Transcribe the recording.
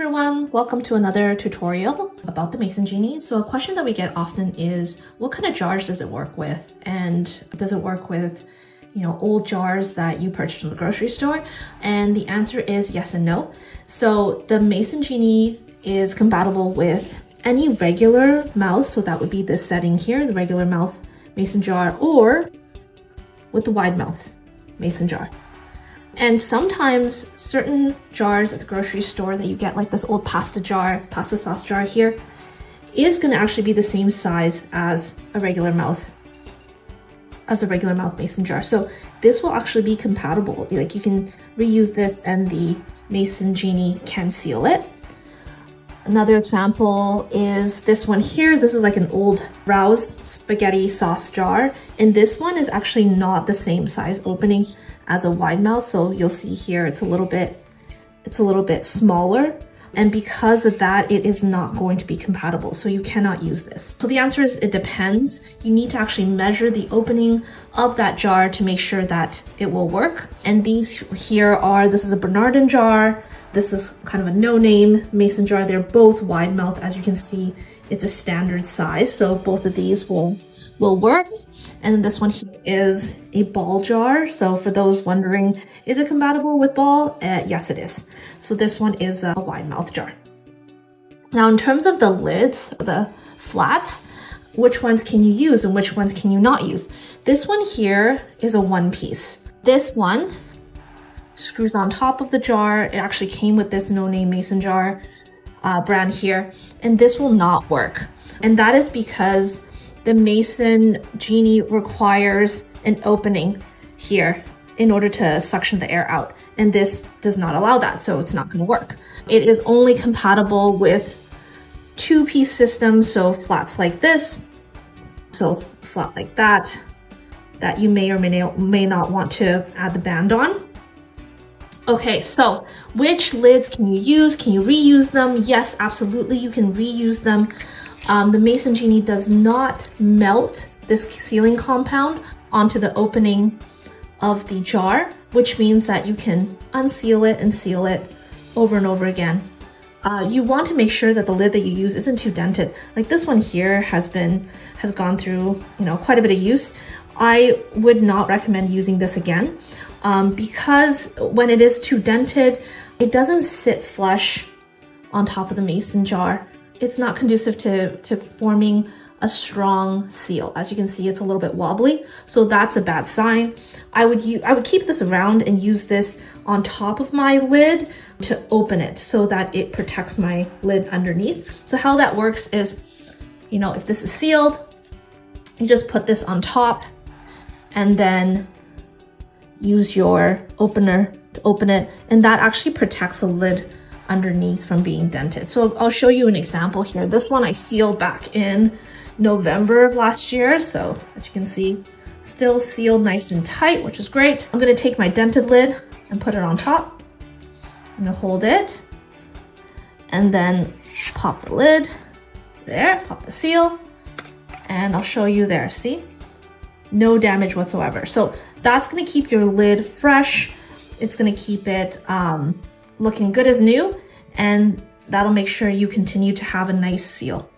everyone, welcome to another tutorial about the Mason Genie. So a question that we get often is, what kind of jars does it work with? And does it work with, old jars that you purchased from the grocery store? And the answer is yes and no. So the Mason Genie is compatible with any regular mouth, so that would be this setting here, the regular mouth mason jar, or with the wide mouth mason jar. And sometimes certain jars at the grocery store that you get, like this old pasta sauce jar here, is going to actually be the same size as a regular mouth mason jar. So this will actually be compatible. Like, you can reuse this and the Mason Genie can seal it. Another example is this one here. This is like an old Rouse spaghetti sauce jar, and this one is actually not the same size opening as a wide mouth. So you'll see here it's a little bit smaller, and because of that it is not going to be compatible, so you cannot use this. So the answer is it depends. You need to actually measure the opening of that jar to make sure that it will work. And these here this is a Bernardin jar, this is kind of a no-name mason jar. They're both wide mouth. As you can see, it's a standard size, so both of these will work. And then this one here is a ball jar. So for those wondering, is it compatible with ball? Yes, it is. So this one is a wide mouth jar. Now, in terms of the lids, the flats, which ones can you use and which ones can you not use? This one here is a one piece. This one screws on top of the jar. It actually came with this no-name mason jar brand here, and this will not work. And that is because the Mason Genie requires an opening here in order to suction the air out, and this does not allow that, so it's not going to work. It is only compatible with two-piece systems, so flats like this, so flat like that you may or may not want to add the band on. Okay, so which lids can you use? Can you reuse them? Yes, absolutely, you can reuse them. The Mason Genie does not melt this sealing compound onto the opening of the jar, which means that you can unseal it and seal it over and over again. You want to make sure that the lid that you use isn't too dented. Like this one here has gone through, quite a bit of use. I would not recommend using this again because when it is too dented, it doesn't sit flush on top of the mason jar. It's not conducive to forming a strong seal. As you can see, it's a little bit wobbly, so that's a bad sign. I would keep this around and use this on top of my lid to open it so that it protects my lid underneath. So how that works is, if this is sealed, you just put this on top and then use your opener to open it, and that actually protects the lid underneath from being dented. So I'll show you an example here. This one I sealed back in November of last year. So as you can see, still sealed nice and tight, which is great. I'm gonna take my dented lid and put it on top. I'm gonna hold it and then pop the lid there, pop the seal, and I'll show you there, see? No damage whatsoever. So that's gonna keep your lid fresh. It's gonna keep it looking good as new, and that'll make sure you continue to have a nice seal.